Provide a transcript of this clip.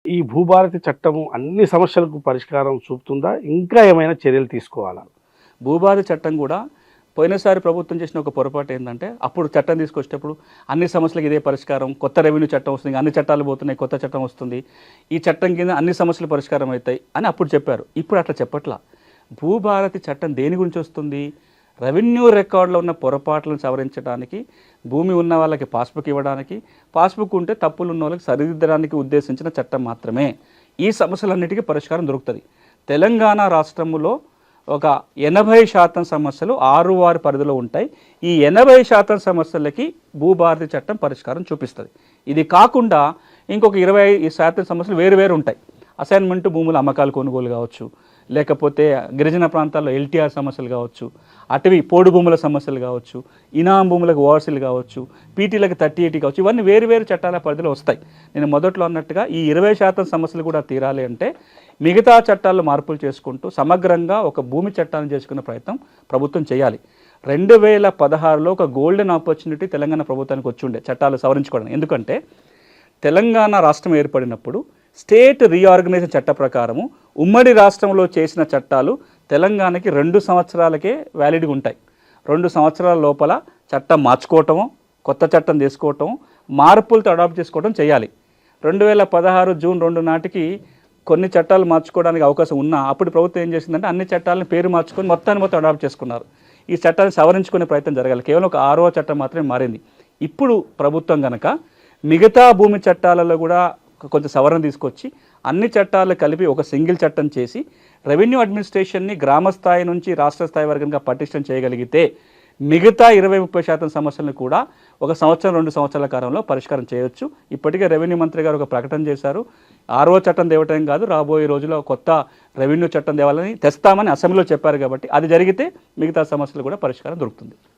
ఈ భూభారతి చట్టము అన్ని సమస్యలకు పరిష్కారం చూపుతుందా? ఇంకా ఏమైనా చర్యలు తీసుకోవాలా? భూభారతి చట్టం కూడా పోయినసారి ప్రభుత్వం చేసిన ఒక పొరపాటు ఏంటంటే, అప్పుడు చట్టం తీసుకొచ్చేటప్పుడు అన్ని సమస్యలకు ఇదే పరిష్కారం, కొత్త రెవెన్యూ చట్టం వస్తుంది, అన్ని చట్టాలు పోతున్నాయి, కొత్త చట్టం వస్తుంది, ఈ చట్టం కింద అన్ని సమస్యలు పరిష్కారం అవుతాయి అని అప్పుడు చెప్పారు. ఇప్పుడు అట్లా చెప్పట్లా. భూభారతి చట్టం దేని గురించి వస్తుంది? రెవెన్యూ రికార్డులో ఉన్న పొరపాట్లను సవరించడానికి, భూమి ఉన్న వాళ్ళకి పాస్బుక్ ఇవ్వడానికి, పాస్బుక్ ఉంటే తప్పులు ఉన్న వాళ్ళకి సరిదిద్దడానికి ఉద్దేశించిన చట్టం మాత్రమే. ఈ సమస్యలన్నిటికీ పరిష్కారం దొరుకుతుంది. తెలంగాణ రాష్ట్రంలో ఒక 80% సమస్యలు 6 పరిధిలో ఉంటాయి. ఈ 80% సమస్యలకి భూభారతి చట్టం పరిష్కారం చూపిస్తుంది. ఇది కాకుండా ఇంకొక 20% సమస్యలు వేరు ఉంటాయి. అసైన్మెంట్ భూముల అమ్మకాలు కొనుగోలు కావచ్చు, లేకపోతే గిరిజన ప్రాంతాల్లో ఎల్టీఆర్ సమస్యలు కావచ్చు, అటవీ పోడు భూముల సమస్యలు కావచ్చు, ఇనాం భూములకు ఓవర్సీలు కావచ్చు, పీటీలకు 38 కావచ్చు, ఇవన్నీ వేరు చట్టాల పరిధిలో వస్తాయి. నేను మొదట్లో అన్నట్టుగా ఈ 20% సమస్యలు కూడా తీరాలి అంటే మిగతా చట్టాల్లో మార్పులు చేసుకుంటూ సమగ్రంగా ఒక భూమి చట్టాన్ని చేసుకునే ప్రయత్నం ప్రభుత్వం చేయాలి. 2016లో ఒక గోల్డెన్ ఆపర్చునిటీ తెలంగాణ ప్రభుత్వానికి వచ్చి ఉండే చట్టాలు సవరించుకోవడం. ఎందుకంటే తెలంగాణ రాష్ట్రం ఏర్పడినప్పుడు స్టేట్ రీఆర్గనైజేషన్ చట్ట ప్రకారము ఉమ్మడి రాష్ట్రంలో చేసిన చట్టాలు తెలంగాణకి 2 సంవత్సరాలకే వ్యాలిడ్గా ఉంటాయి. 2 సంవత్సరాల లోపల చట్టం మార్చుకోవటము, కొత్త చట్టం తీసుకోవటం, మార్పులతో అడాప్ట్ చేసుకోవడం చేయాలి. 2016 జూన్ 2 నాటికి కొన్ని చట్టాలు మార్చుకోవడానికి అవకాశం ఉన్నా అప్పుడు ప్రభుత్వం ఏం చేసిందంటే అన్ని చట్టాలను పేరు మార్చుకొని మొత్తం అడాప్ట్ చేసుకున్నారు. ఈ చట్టాన్ని సవరించుకునే ప్రయత్నం జరగాలి. కేవలం ఒక 6వ చట్టం మాత్రమే మారింది. ఇప్పుడు ప్రభుత్వం కనుక మిగతా భూమి చట్టాలలో కూడా కొంచెం సవరణ తీసుకొచ్చి అన్ని చట్టాలు కలిపి ఒక సింగిల్ చట్టం చేసి రెవెన్యూ అడ్మినిస్ట్రేషన్ని గ్రామ స్థాయి నుంచి రాష్ట్ర స్థాయి వరకు కనుక పటిష్టం చేయగలిగితే మిగతా 20-30% సమస్యలను కూడా 1 సంవత్సరం 2 సంవత్సరాల కాలంలో పరిష్కారం చేయొచ్చు. ఇప్పటికే రెవెన్యూ మంత్రి గారు ఒక ప్రకటన చేశారు. 6వ చట్టం తేవటం కాదు, రాబోయే రోజుల్లో కొత్త రెవెన్యూ చట్టం తేవాలని తెస్తామని అసెంబ్లీలో చెప్పారు. కాబట్టి అది జరిగితే మిగతా సమస్యలు కూడా పరిష్కారం దొరుకుతుంది.